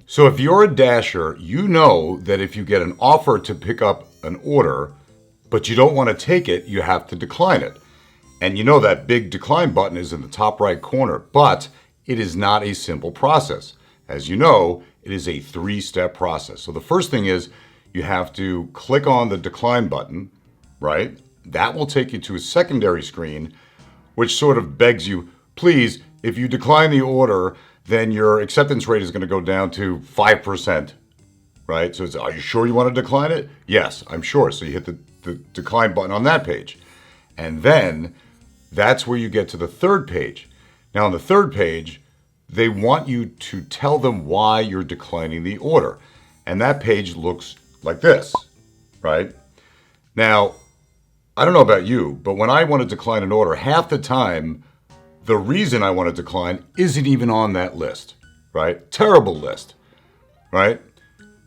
So if you're a Dasher, you know that if you get an offer to pick up an order, but you don't want to take it, you have to decline it. And you know that big decline button is in the top right corner, but it is not a simple process. As you know, it is a 3-step process. So the first thing is you have to click on the decline button, right? That will take you to a secondary screen, which sort of begs you, please, if you decline the order, then your acceptance rate is going to go down to 5%, right? So it's, are you sure you want to decline it? Yes, I'm sure. So you hit the decline button on that page. And then that's where you get to the third page. Now on the third page, they want you to tell them why you're declining the order. And that page looks like this, right? Now, I don't know about you, but when I want to decline an order, half the time, the reason I want to decline isn't even on that list, right? Terrible list, right?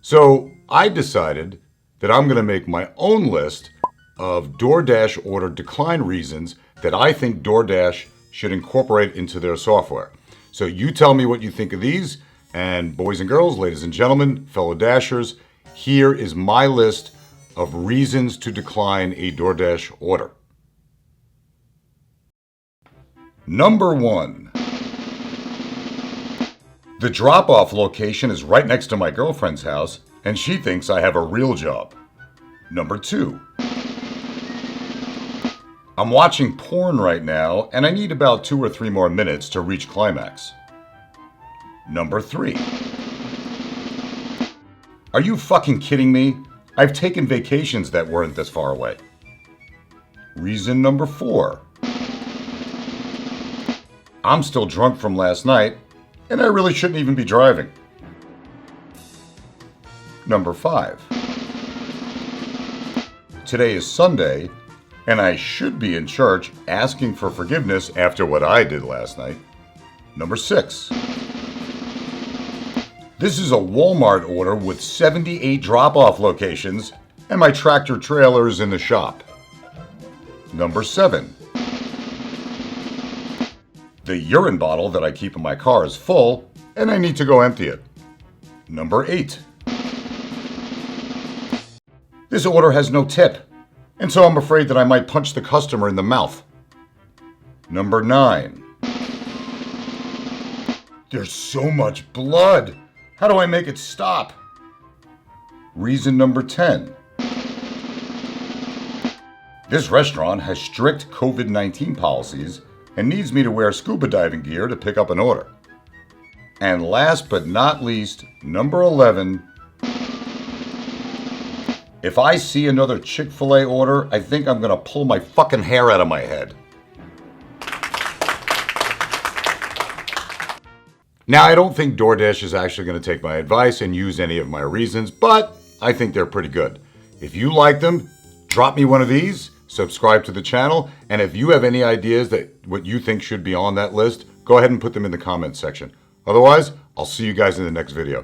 So I decided that I'm going to make my own list of DoorDash order decline reasons that I think DoorDash should incorporate into their software. So you tell me what you think of these, and boys and girls, ladies and gentlemen, fellow Dashers, here is my list of reasons to decline a DoorDash order. Number 1. The drop-off location is right next to my girlfriend's house, and she thinks I have a real job. Number 2. I'm watching porn right now, and I need about 2 or 3 more minutes to reach climax. Number 3. Are you fucking kidding me? I've taken vacations that weren't this far away. Reason number 4. I'm still drunk from last night, and I really shouldn't even be driving. Number 5. Today is Sunday, and I should be in church asking for forgiveness after what I did last night. Number 6. This is a Walmart order with 78 drop-off locations, and my tractor trailer is in the shop. Number 7. The urine bottle that I keep in my car is full, and I need to go empty it. Number 8. This order has no tip, and so I'm afraid that I might punch the customer in the mouth. Number 9. There's so much blood. How do I make it stop? Reason number 10. This restaurant has strict COVID-19 policies and needs me to wear scuba diving gear to pick up an order. And last but not least, number 11. If I see another Chick-fil-A order, I think I'm gonna pull my fucking hair out of my head. Now, I don't think DoorDash is actually going to take my advice and use any of my reasons, but I think they're pretty good. If you like them, drop me one of these, subscribe to the channel, and if you have any ideas that what you think should be on that list, go ahead and put them in the comments section. Otherwise, I'll see you guys in the next video.